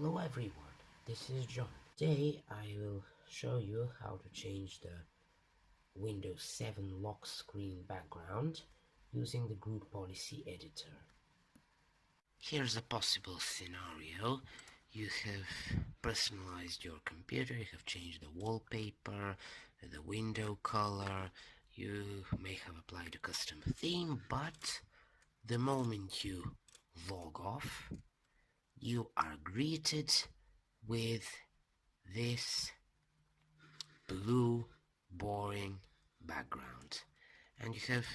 Hello everyone, this is John. Today I will show you how to change the Windows 7 lock screen background using the Group Policy Editor. Here's a possible scenario. You have personalized your computer, you have changed the wallpaper, the window color, you may have applied a custom theme, but the moment you log off, you are greeted with this blue boring background, and you have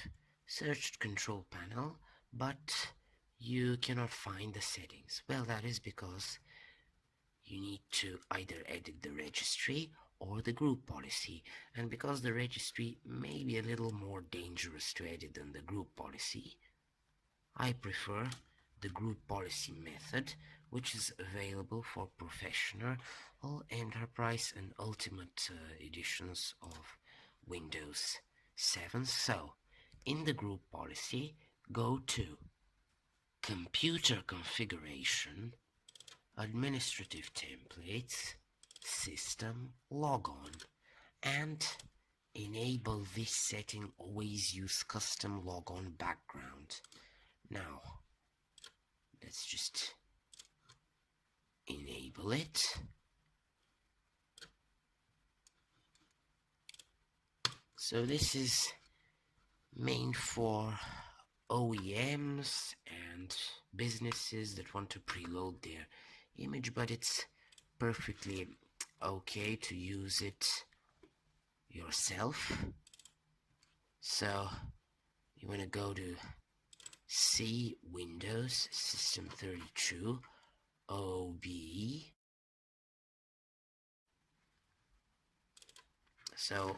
searched control panel but you cannot find the settings. Well, that is because you need to either edit the registry or the group policy, and because the registry may be a little more dangerous to edit than the group policy, I prefer the group policy method, which is available for professional, enterprise and ultimate editions of Windows 7. So, in the group policy, go to Computer Configuration, Administrative Templates, System, Logon, and enable this setting. Always use custom logon background. Now, let's just enable it. So this is meant for OEMs and businesses that want to preload their image, but it's perfectly okay to use it yourself. So you want to go to C, Windows, System 32, OBE. So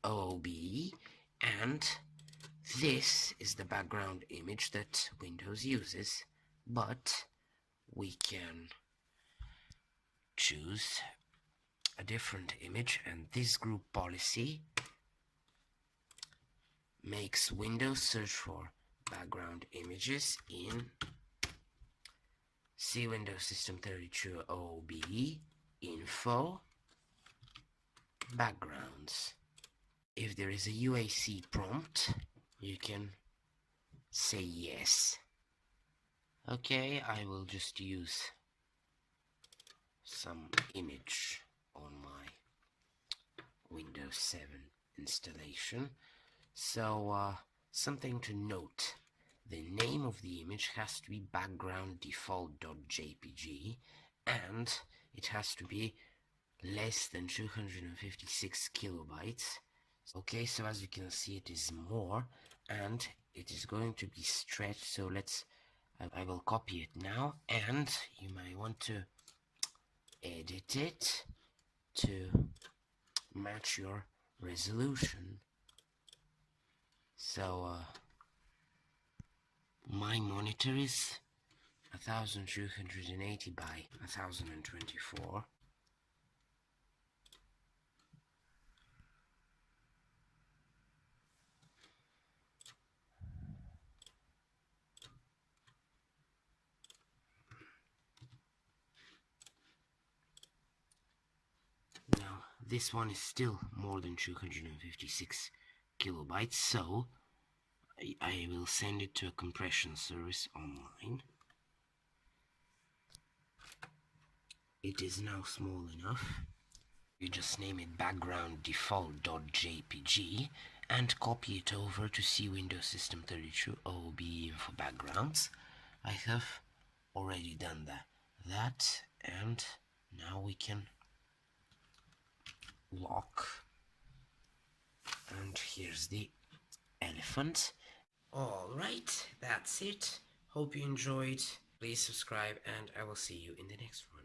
OBE, and this is the background image that Windows uses, but we can choose a different image, and this group policy makes Windows search for background images in C, Windows System 32 OBE, Info, Backgrounds. If there is a UAC prompt, you can say yes. Okay, I will just use some image on my Windows 7 installation. So, something to note. The name of the image has to be background default.jpg, and it has to be less than 256 kilobytes. Okay, so as you can see, it is more, and it is going to be stretched. So I will copy it now, and you might want to edit it to match your resolution. So my monitor is 1280 by 1024. Now this one is still more than 256 kilobytes, so I will send it to a compression service online. It is now small enough. You just name it background default.jpg and copy it over to C, Windows System 32 OBE Info Backgrounds. I have already done that, and now we can lock, and here's the elephant. Alright, that's it. Hope you enjoyed. Please subscribe, and I will see you in the next one.